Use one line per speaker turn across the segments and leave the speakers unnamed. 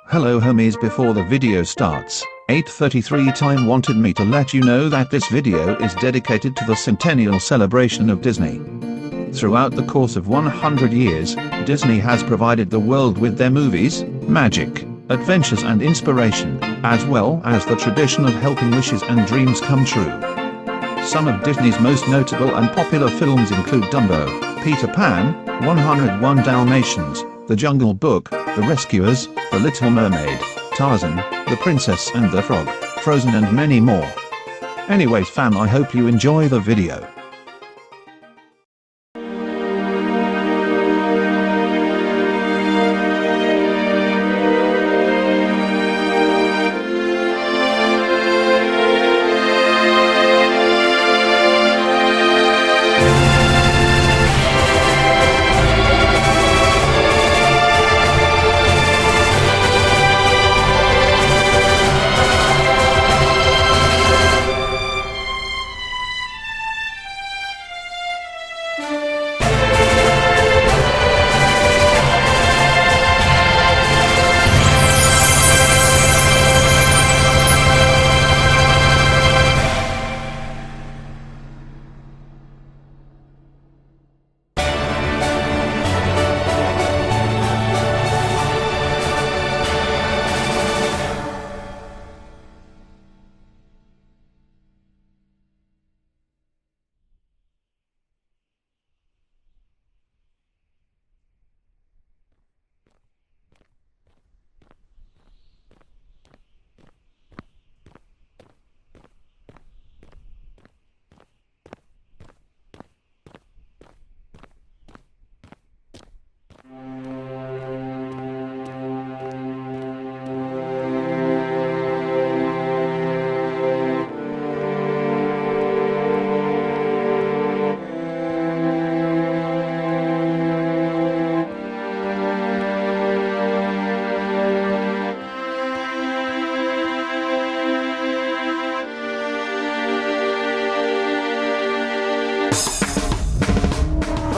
Hello homies, before the video starts, 833 time wanted me to let you know that this video is dedicated to the centennial celebration of Disney. Throughout the course of 100 years, Disney has provided the world with their movies, magic, adventures and inspiration, as well as the tradition of helping wishes and dreams come true. Some of Disney's most notable and popular films include Dumbo, Peter Pan, 101 Dalmatians, The Jungle Book, The Rescuers, The Little Mermaid, Tarzan, The Princess and the Frog, Frozen and many more. Anyways fam, I hope you enjoy the video.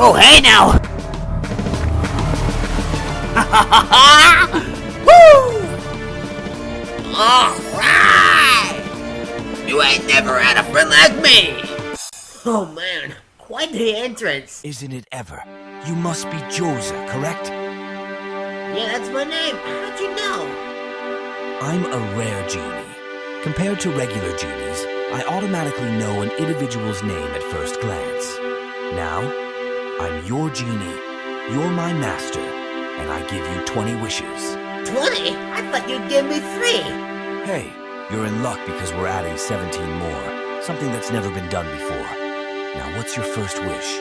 Oh, hey now! Woo! Alright! You ain't never had a friend like me! Oh man, quite the entrance!
Isn't it ever? You must be Djohze, correct?
Yeah, that's my name. How'd you know?
I'm a rare genie. Compared to regular genies, I automatically know an individual's name at first glance. Now, I'm your genie, you're my master, and I give you 20 wishes.
20? I thought you'd give me 3.
Hey, you're in luck because we're adding 17 more, something that's never been done before. Now what's your first wish?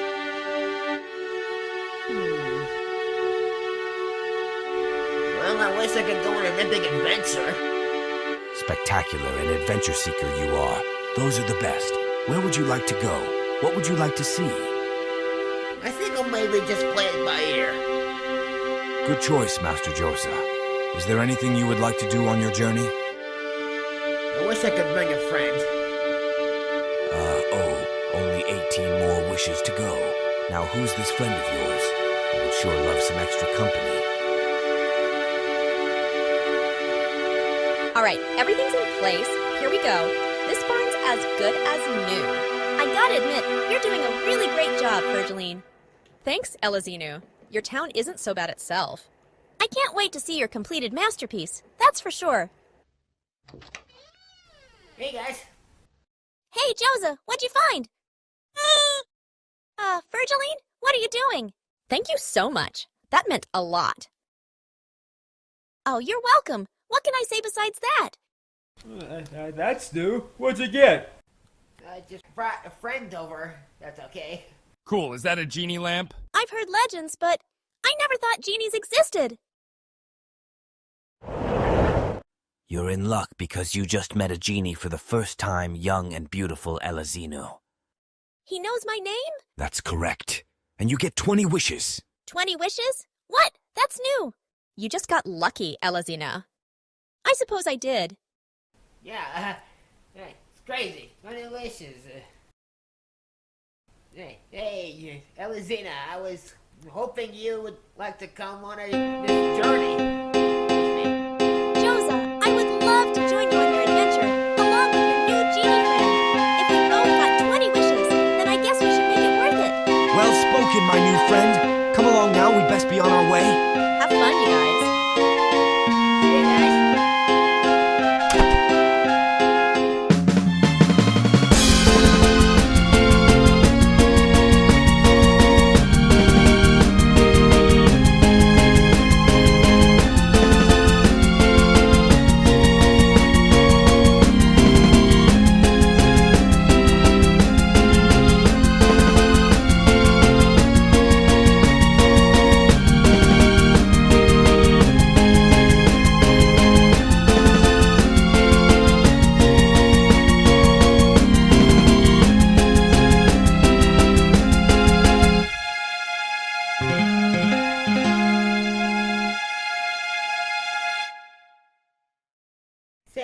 Well, I wish I could go on an epic adventure.
Spectacular and adventure seeker you are. Those are the best. Where would you like to go? What would you like to see?
I think I'll maybe just play it by ear.
Good choice, Master Djohze. Is there anything you would like to do on your journey?
I wish I could bring a friend.
Only 18 more wishes to go. Now who's this friend of yours? I would sure love some extra company.
Alright, everything's in place. Here we go. This barn's as good as new. I gotta admit, you're doing a really great job, Virgiline. Thanks, Elazynuh. Your town isn't so bad itself. I can't wait to see your completed masterpiece, that's for sure.
Hey guys.
Hey, Djohze, what'd you find? Virgiline, what are you doing? Thank you so much. That meant a lot. Oh, you're welcome. What can I say besides that?
That's new. What'd you get?
I just brought a friend over. That's okay.
Cool, is that a genie lamp?
I've heard legends, but I never thought genies existed.
You're in luck because you just met a genie for the first time, young and beautiful Elazynuh.
He knows my name?
That's correct. And you get 20 wishes.
20 wishes? What? That's new. You just got lucky, Elazynuh. I suppose I did.
Yeah, it's crazy. 20 wishes. Hey, Elazynuh, I was hoping you would like to come on this journey with me.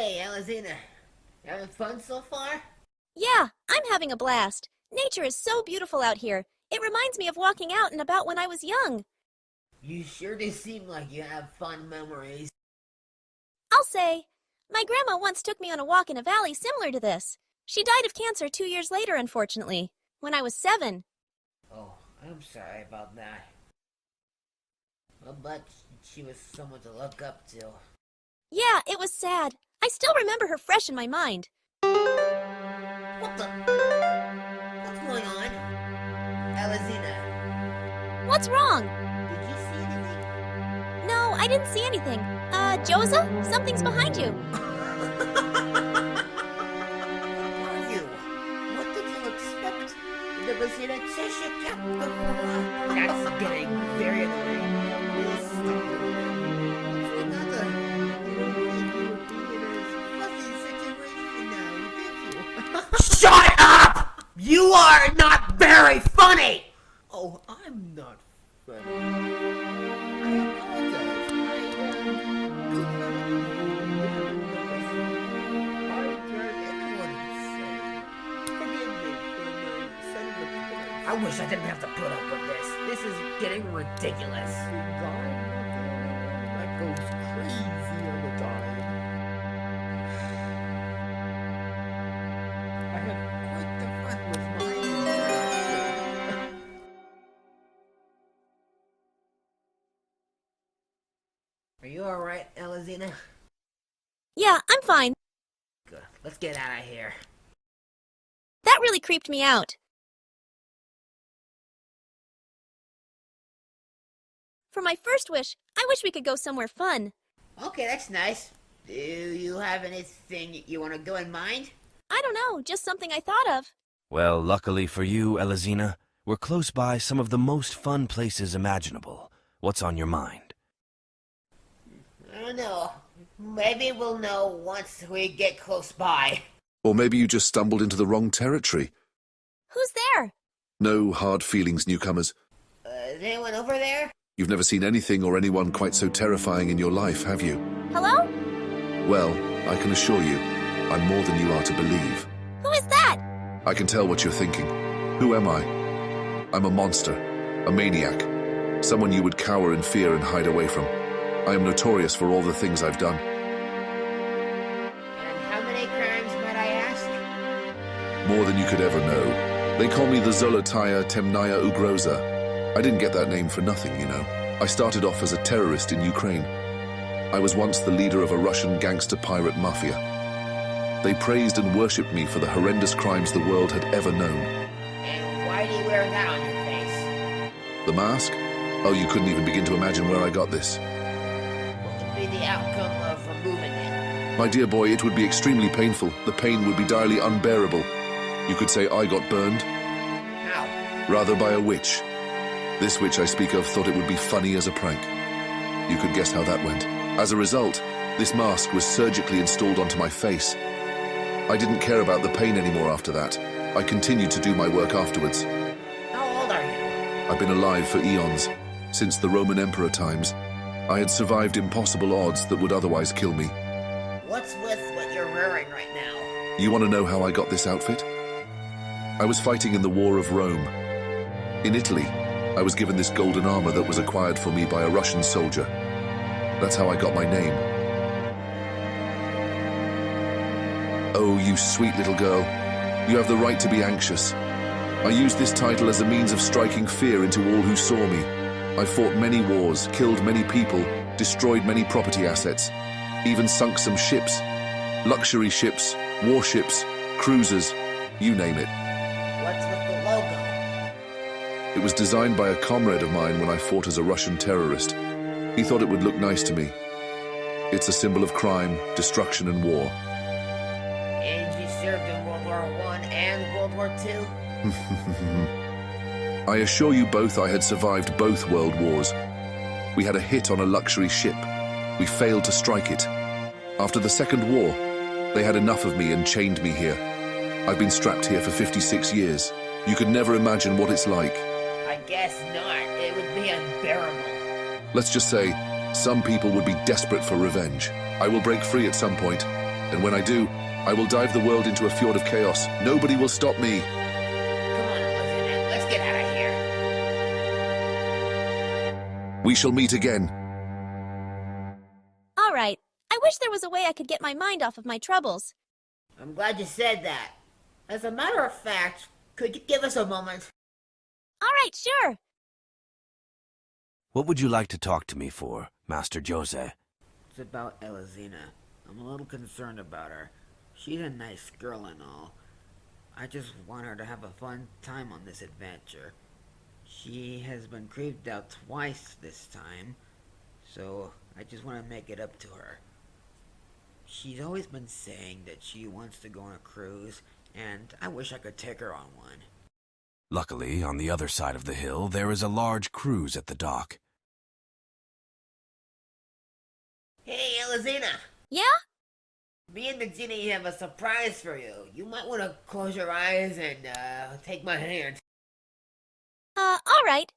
Hey, Elazynuh. Having fun so far?
Yeah, I'm having a blast. Nature is so beautiful out here. It reminds me of walking out and about when I was young.
You sure do seem like you have fun memories.
I'll say, my grandma once took me on a walk in a valley similar to this. She died of cancer 2 years later, unfortunately, when I was 7.
Oh, I'm sorry about that. Well, but she was someone to look up to.
Yeah, it was sad. I still remember her fresh in my mind.
What the? What's going on? Elazynuh,
What's wrong?
did you see anything?
No, I didn't see anything. Djohze, something's behind you.
Are you? What did you expect? There was in a Cheshire Cat before. That's getting very annoying. Please stop it. What's another? You don't think you would be in a fuzzy situation now, did you? Shut up! You are not very funny! Oh, I'm not funny. I apologize. I wish I didn't have to put up with this. This is getting ridiculous. That goes crazy all the time. I have quite the fun with my Are you alright, Elazynuh?
Yeah, I'm fine.
Good. Let's get out of here.
That really creeped me out. For my first wish, I wish we could go somewhere fun.
Okay, that's nice. Do you have anything you want to go in mind?
I don't know, just something I thought of.
Well, luckily for you, Elazynuh, we're close by some of the most fun places imaginable. What's on your mind?
I don't know. Maybe we'll know once we get close by.
Or maybe you just stumbled into the wrong territory.
Who's there?
No hard feelings, newcomers.
Is anyone over there?
You've never seen anything or anyone quite so terrifying in your life, have you?
Hello?
Well, I can assure you, I'm more than you are to believe.
Who is that?
I can tell what you're thinking. Who am I? I'm a monster, a maniac, someone you would cower in fear and hide away from. I am notorious for all the things I've done.
And how many crimes might I ask?
More than you could ever know. They call me the Zolotaya Temnaya Ugroza. I didn't get that name for nothing, you know. I started off as a terrorist in Ukraine. I was once the leader of a Russian gangster pirate mafia. They praised and worshipped me for the horrendous crimes the world had ever known.
And why do you wear that on your face?
The mask? Oh, you couldn't even begin to imagine where I got this.
What would be the outcome of removing it?
My dear boy, it would be extremely painful. The pain would be direly unbearable. You could say I got burned.
How?
Rather by a witch. This witch I speak of thought it would be funny as a prank. You could guess how that went. As a result, this mask was surgically installed onto my face. I didn't care about the pain anymore after that. I continued to do my work afterwards.
How old are you?
I've been alive for eons. Since the Roman Emperor times, I had survived impossible odds that would otherwise kill me.
What's with what you're wearing right now?
You want to know how I got this outfit? I was fighting in the War of Rome. In Italy, I was given this golden armor that was acquired for me by a Russian soldier. That's how I got my name. Oh, you sweet little girl. You have the right to be anxious. I used this title as a means of striking fear into all who saw me. I fought many wars, killed many people, destroyed many property assets, even sunk some ships. Luxury ships, warships, cruisers, you name it.
What's with the logo?
It was designed by a comrade of mine when I fought as a Russian terrorist. He thought it would look nice to me. It's a symbol of crime, destruction, and war.
And you served in World War I and World War II?
I assure you both I had survived both world wars. We had a hit on a luxury ship. We failed to strike it. After the Second War, they had enough of me and chained me here. I've been strapped here for 56 years. You could never imagine what it's like.
I guess not. It would be unbearable.
Let's just say, some people would be desperate for revenge. I will break free at some point. And when I do, I will dive the world into a fjord of chaos. Nobody will stop me.
Come on, Elazynuh, let's get out of here.
We shall meet again.
All right. I wish there was a way I could get my mind off of my troubles.
I'm glad you said that. As a matter of fact, could you give us a moment?
All right, sure.
What would you like to talk to me for, Master Djohze?
It's about Elazynuh. I'm a little concerned about her. She's a nice girl and all. I just want her to have a fun time on this adventure. She has been creeped out twice this time, so I just want to make it up to her. She's always been saying that she wants to go on a cruise, and I wish I could take her on one.
Luckily, on the other side of the hill, there is a large cruise at the dock.
Hey, Elazynuh!
Yeah?
Me and the genie have a surprise for you. You might want to close your eyes and, take my hand.
All right.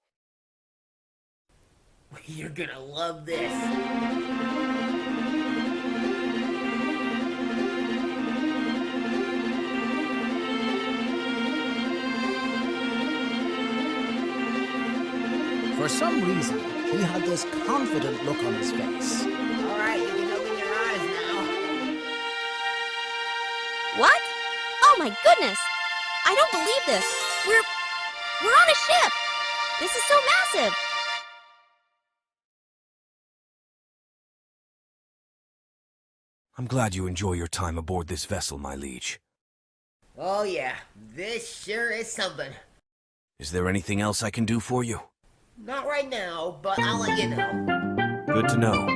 You're gonna love this.
For some reason, he had this confident look on his face.
Alright, you can open your eyes now.
What? Oh my goodness! I don't believe this. We're on a ship! This is so massive!
I'm glad you enjoy your time aboard this vessel, my liege.
Oh yeah, this sure is something.
Is there anything else I can do for you?
Not right now, but I'll let you know.
Good to know.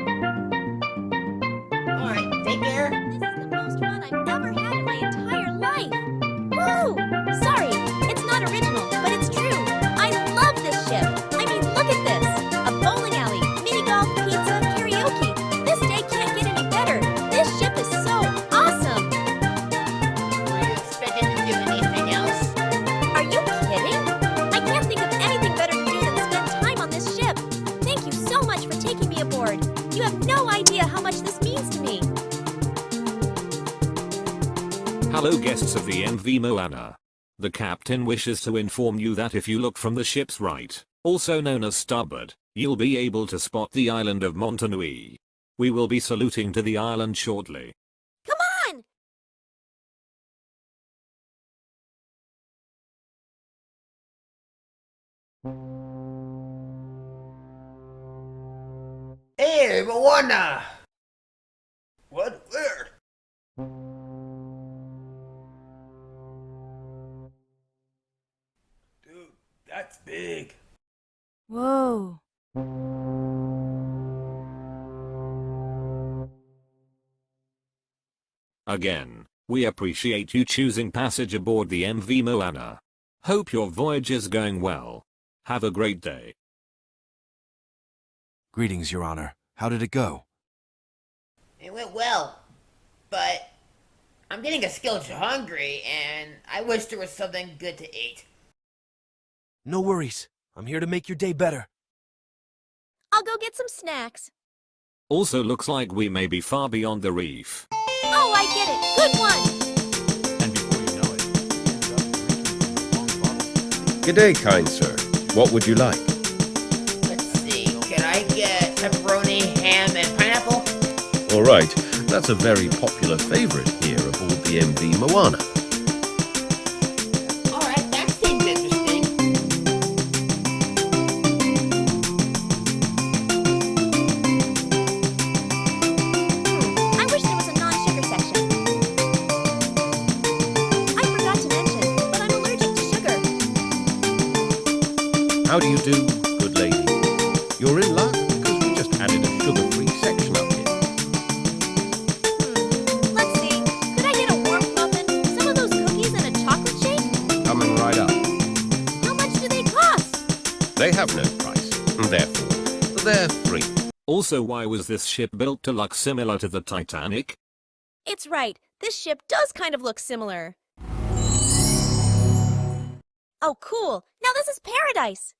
Alright, take care.
This is the most fun I've ever had in my entire life! Woo! Sorry, it's not original, but it's true. I love this ship. I mean, look at this. A bowling alley, mini golf, pizza, karaoke. This day can't get any better. This ship is so awesome!
Were you expecting to do anything else?
Are you kidding? I can't think of anything better to do than spend time on this ship. Thank you so much for taking me aboard. You have no idea how much this means to me.
Hello guests of the MV Moana. The captain wishes to inform you that if you look from the ship's right, also known as starboard, you'll be able to spot the island of Montanui. We will be saluting to the island shortly.
Come on!
Hey, Moana! What? Where?
Dude, that's big.
Whoa.
Again, we appreciate you choosing passage aboard the MV Moana. Hope your voyage is going well. Have a great day.
Greetings, Your Honor. How did it go?
It went well, but I'm getting a skillet hungry, and I wish there was something good to eat.
No worries. I'm here to make your day better.
I'll go get some snacks.
Also looks like we may be far beyond the reef.
Oh, I get it. Good one!
And before you know it,
Good day, kind sir. What would you like?
Let's see, can I get pepperoni, ham, and pineapple?
All right, that's a very popular favorite here aboard the MV Moana.
Alright, that seems interesting.
I wish there was a non-sugar section. I forgot to mention, but I'm allergic to sugar.
How do you do, good lady? You're in luck, because we just added a sugar-free section up here.
Let's see. Could I get a warm muffin, some of those cookies, and a chocolate shake?
Coming right up.
How much do they cost?
They have no price, and therefore, they're free.
Also, why was this ship built to look similar to the Titanic?
It's right. This ship does kind of look similar. Oh, cool. Now this is paradise.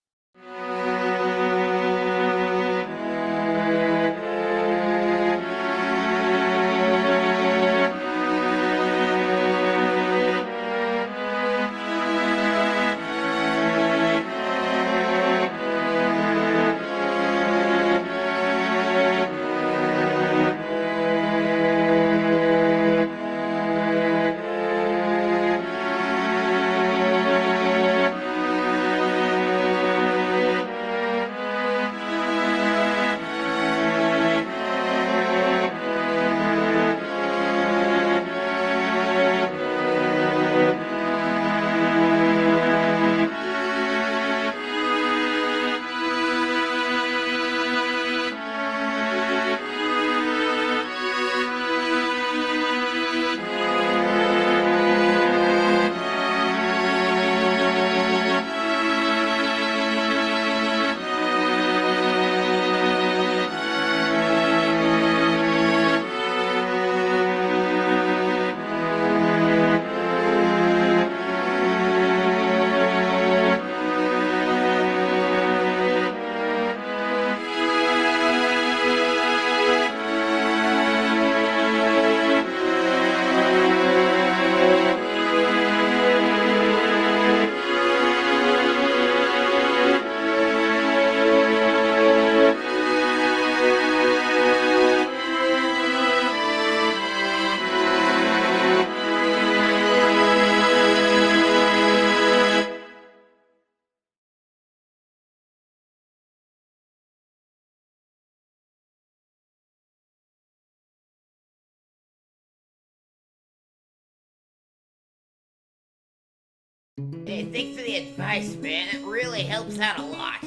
Hey, thanks for the advice, man. It really helps out a lot.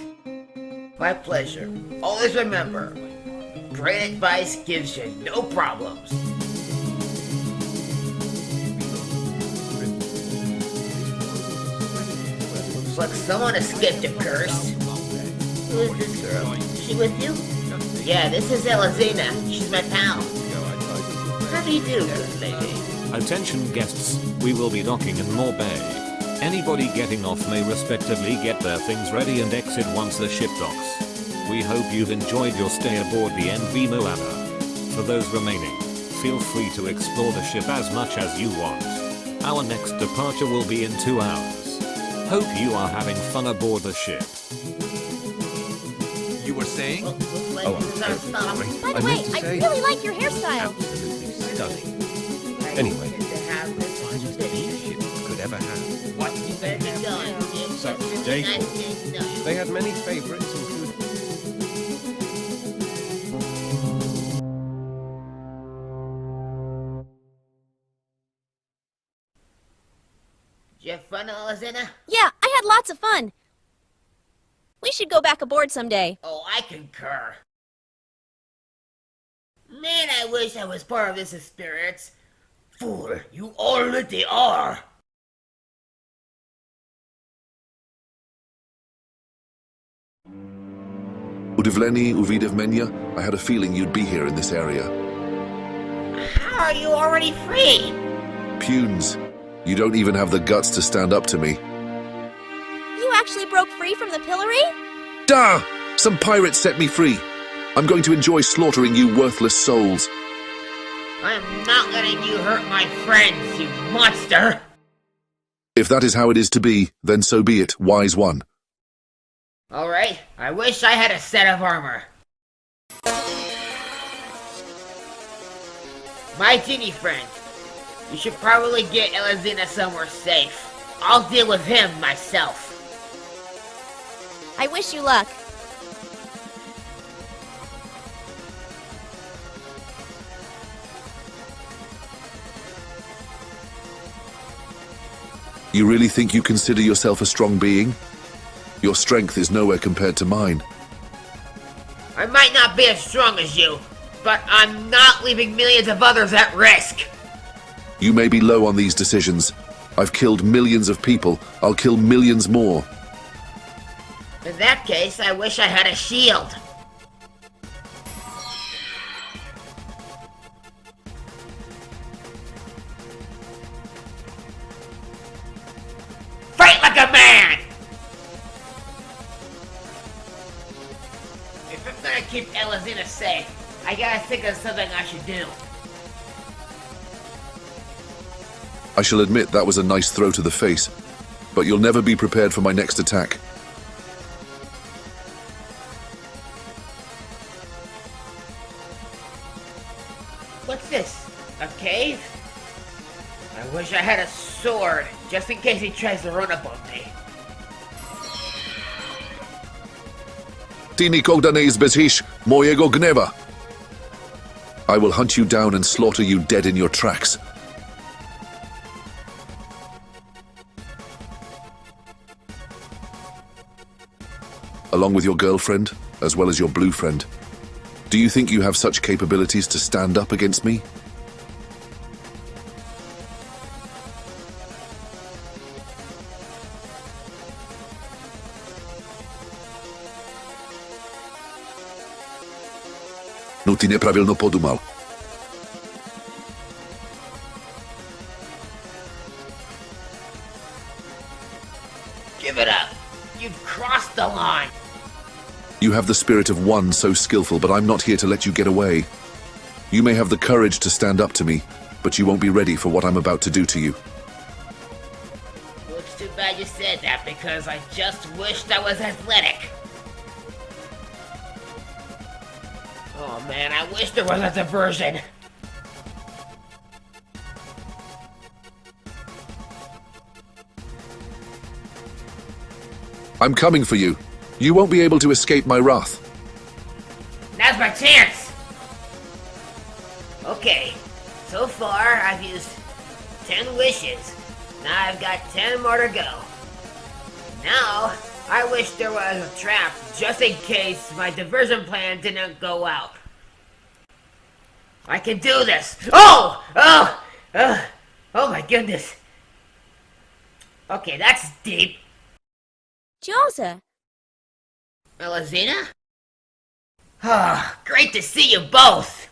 My pleasure. Always remember, great advice gives you no problems. Looks like someone escaped a curse. Who is this girl? Is she with you? Yeah, this is Elazynuh. She's my pal. How do you do, good lady?
Attention guests, we will be docking in Moore Bay. Anybody getting off may respectively get their things ready and exit once the ship docks. We hope you've enjoyed your stay aboard the MV Moana. For those remaining, feel free to explore the ship as much as you want. Our next departure will be in 2 hours. Hope you are having fun aboard the ship.
You were saying?
Looks like this is our stop.
By the way, I really like your hairstyle.
Absolutely stunning. Anyway, finest ship could ever have.
What you better be going?
So,
Nice
Jacob,
to know you.
they had many favourites, including.
Did you have fun, Elazynuh?
Yeah, I had lots of fun. We should go back aboard someday.
Oh, I concur. Man, I wish I was part of this experience. Fool, you already are.
Udivleni, Uvidivmenya, I had a feeling you'd be here in this area.
How are you already free?
Punes, you don't even have the guts to stand up to me.
You actually broke free from the pillory?
Da! Some pirates set me free. I'm going to enjoy slaughtering you worthless souls.
I am not letting you hurt my friends, you monster!
If that is how it is to be, then so be it, wise one.
Alright, I wish I had a set of armor. My genie friend, you should probably get Elazynuh somewhere safe. I'll deal with him myself.
I wish you luck.
You really think you consider yourself a strong being? Your strength is nowhere compared to mine.
I might not be as strong as you, but I'm not leaving millions of others at risk.
You may be low on these decisions. I've killed millions of people. I'll kill millions more.
In that case, I wish I had a shield. Fight like a man! If I'm gonna keep Elazynuh safe, I gotta think of something I should do.
I shall admit that was a nice throw to the face, but you'll never be prepared for my next attack.
What's this? A cave? I wish I had a sword, just in case he tries to run up on me.
Ty nikogo nie zbezhisz mojego gniewa. I will hunt you down and slaughter you dead in your tracks. Along with your girlfriend, as well as your blue friend. Do you think you have such capabilities to stand up against me? No ty nepravilno podumal.
Give it up! You've crossed the line!
You have the spirit of one so skillful, but I'm not here to let you get away. You may have the courage to stand up to me, but you won't be ready for what I'm about to do to you.
Well, it's too bad you said that, because I just wished I was athletic. Oh man, I wish there was a diversion.
I'm coming for you. You won't be able to escape my wrath.
Now's my chance! Okay, so far I've used 10 wishes. Now I've got 10 more to go. Now, I wish there was a trap just in case my diversion plan didn't go out. I can do this! Oh my goodness. Okay, that's deep.
Djohze,
Elazynuh? Ah, great to see you both!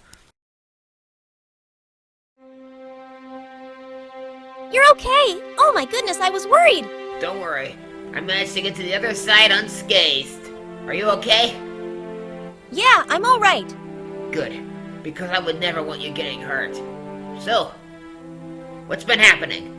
you're okay. Oh my goodness, I was worried.
Don't worry, I managed to get to the other side unscathed. Are you okay?
Yeah, I'm all right.
Good, because I would never want you getting hurt. So, what's been happening?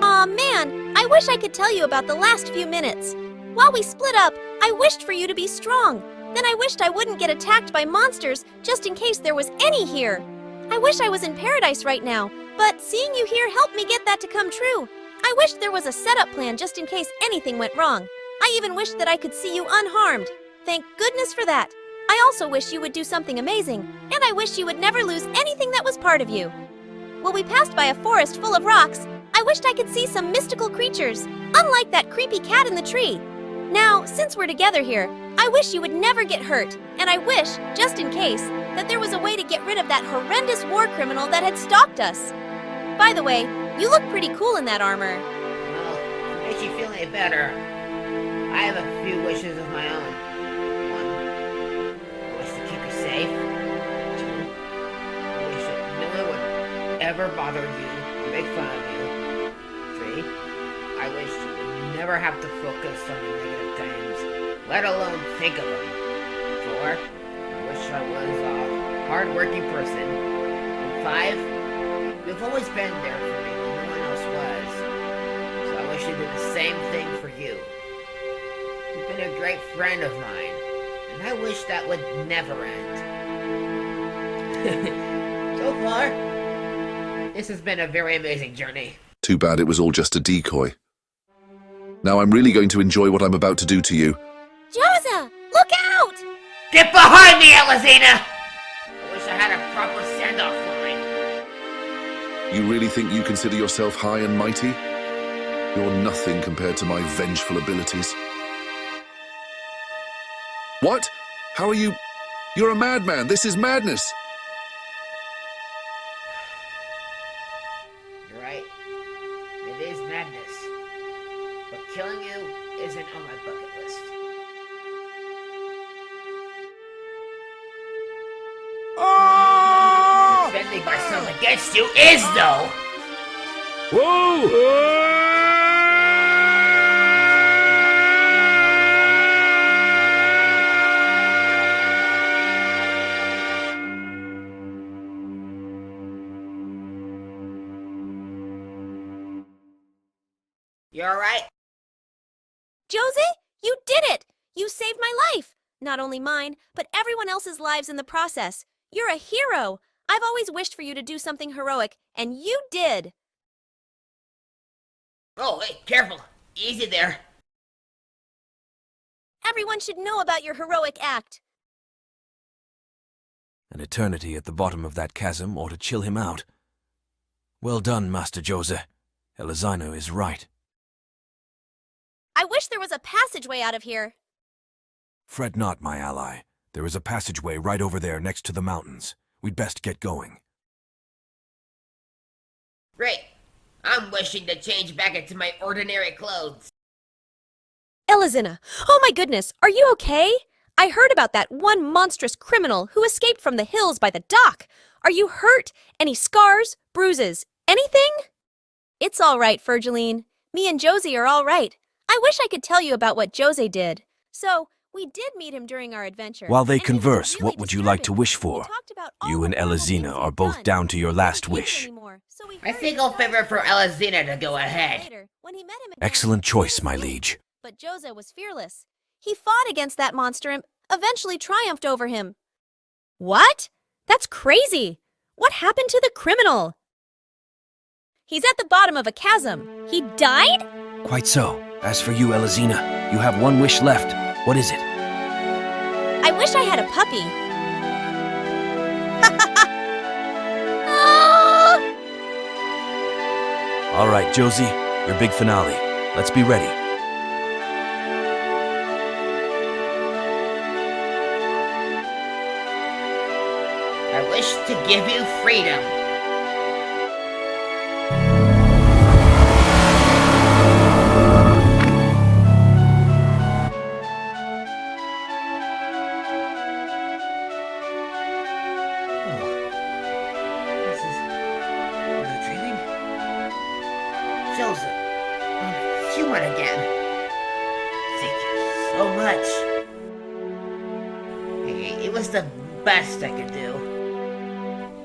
Aw, man, I wish I could tell you about the last few minutes. While we split up, I wished for you to be strong. Then I wished I wouldn't get attacked by monsters, just in case there was any here. I wish I was in paradise right now, but seeing you here helped me get that to come true. I wished there was a setup plan just in case anything went wrong. I even wished that I could see you unharmed. Thank goodness for that. I also wish you would do something amazing, and I wish you would never lose anything that was part of you. While we passed by a forest full of rocks, I wished I could see some mystical creatures, unlike that creepy cat in the tree. Now, since we're together here, I wish you would never get hurt, and I wish, just in case, that there was a way to get rid of that horrendous war criminal that had stalked us. By the way, you look pretty cool in that armor.
Well, it makes you feel any better. I have a few wishes of my own. 1, I wish to keep you safe. 2, I wish that no one would ever bother you or make fun of you. 3, I wish you would never have to focus on the negative times, let alone think of them. 4, I wish I was a hard-working person. And 5, you've always been there for me when no one else was. So I wish you did the same thing for you. You've been a great friend of mine, and I wish that would never end. So far, this has been a very amazing journey.
Too bad it was all just a decoy. Now I'm really going to enjoy what I'm about to do to you.
Djohze, look out!
Get behind me, Elazynuh! I wish I had a proper send-off line.
You really think you consider yourself high and mighty? You're nothing compared to my vengeful abilities. What? How are you? You're a madman. This is madness.
You're right. It is madness. But killing you isn't on my bucket list. Defending myself against you is, though!
Whoa!
You alright?
Djohze, you did it! You saved my life! Not only mine, but everyone else's lives in the process. You're a hero! I've always wished for you to do something heroic, and you did!
Oh, hey, careful! Easy there.
Everyone should know about your heroic act.
An eternity at the bottom of that chasm ought to chill him out. Well done, Master Djohze. Elazynuh is right.
I wish there was a passageway out of here.
Fret not, my ally. There is a passageway right over there next to the mountains. We'd best get going.
Great. I'm wishing to change back into my ordinary clothes.
Elazynuh, oh my goodness, are you okay? I heard about that one monstrous criminal who escaped from the hills by the dock. Are you hurt? Any scars, bruises, anything? It's all right, Fergeline. Me and Djohze are all right. I wish I could tell you about what Djohze did. So, we did meet him during our adventure.
While they
and he was
converse,
really
what would you like to
disturbing.
wish
He
for?
talked about all
You
the
and
horrible things
Elazynuh are
he'd
both
done.
down to your
He
last
couldn't eat
wish.
anymore, so we
I
hurried
think
him
I'll
back
favor for Elazynuh to go ahead.
later, when he met him again.
Excellent choice, my liege.
But Djohze was fearless. He fought against that monster and eventually triumphed over him. What? That's crazy! What happened to the criminal? He's at the bottom of a chasm. He died?
Quite so. As for you, Elazynuh, you have one wish left. What is it?
I wish I had a puppy. Ah!
All right, Djohze, your big finale. Let's be ready.
I wish to give you freedom. Djohze, I'm human again. Thank you so much. It was the best I could do.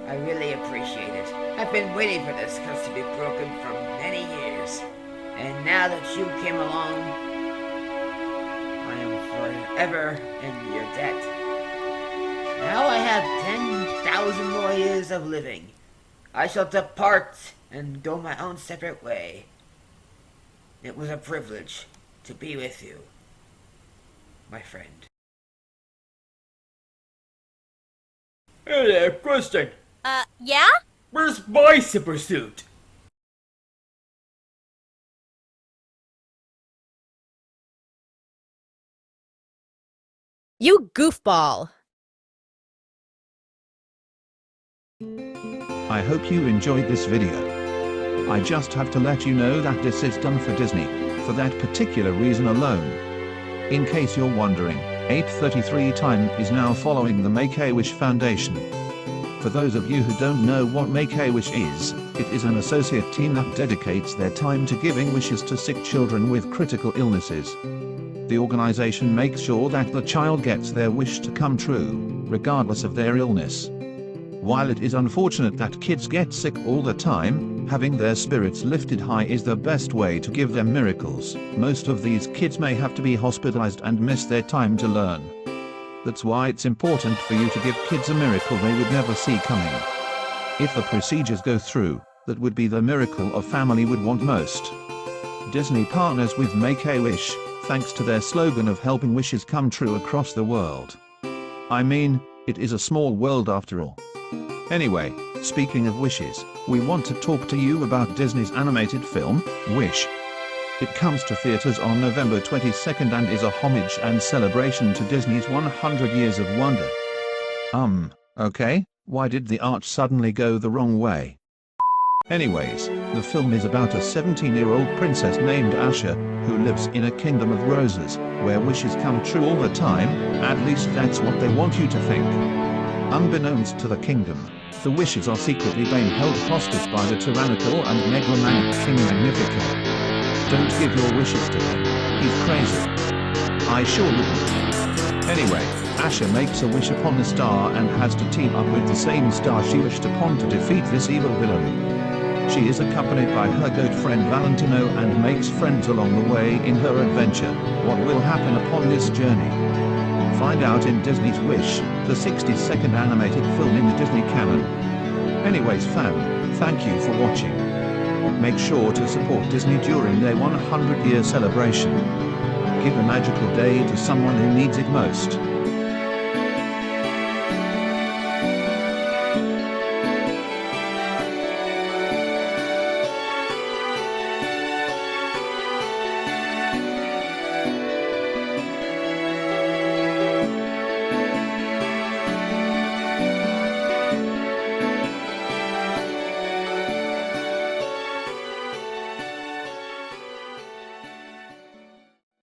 I really appreciate it. I've been waiting for this curse to be broken for many years. And now that you came along, I am forever in your debt. Now I have 10,000 more years of living. I shall depart and go my own separate way. It was a privilege to be with you, my friend.
Hey there, question.
Yeah?
Where's my zipper suit?
You goofball.
I hope you enjoyed this video. I just have to let you know that this is done for Disney, for that particular reason alone. In case you're wondering, 833 Time is now following the Make-A-Wish Foundation. For those of you who don't know what Make-A-Wish is, it is an associate team that dedicates their time to giving wishes to sick children with critical illnesses. The organization makes sure that the child gets their wish to come true, regardless of their illness. While it is unfortunate that kids get sick all the time, having their spirits lifted high is the best way to give them miracles. Most of these kids may have to be hospitalized and miss their time to learn. That's why it's important for you to give kids a miracle they would never see coming. If the procedures go through, that would be the miracle a family would want most. Disney partners with Make-A-Wish, thanks to their slogan of helping wishes come true across the world. I mean, it is a small world after all. Anyway, speaking of wishes, we want to talk to you about Disney's animated film, Wish. It comes to theaters on November 22nd and is a homage and celebration to Disney's 100 Years of Wonder. Okay, why did the arch suddenly go the wrong way? Anyways, the film is about a 17-year-old princess named Asha, who lives in a kingdom of roses, where wishes come true all the time, at least that's what they want you to think. Unbeknownst to the kingdom, the wishes are secretly being held hostage by the tyrannical and megalomaniac King Magnifico. Don't give your wishes to him, he's crazy. I sure wouldn't. Anyway, Asha makes a wish upon the star and has to team up with the same star she wished upon to defeat this evil villain. She is accompanied by her good friend Valentino and makes friends along the way in her adventure. What will happen upon this journey? Find out in Disney's Wish, the 60-second animated film in the Disney canon. Anyways fam, thank you for watching. Make sure to support Disney during their 100-year celebration. Give a magical day to someone who needs it most.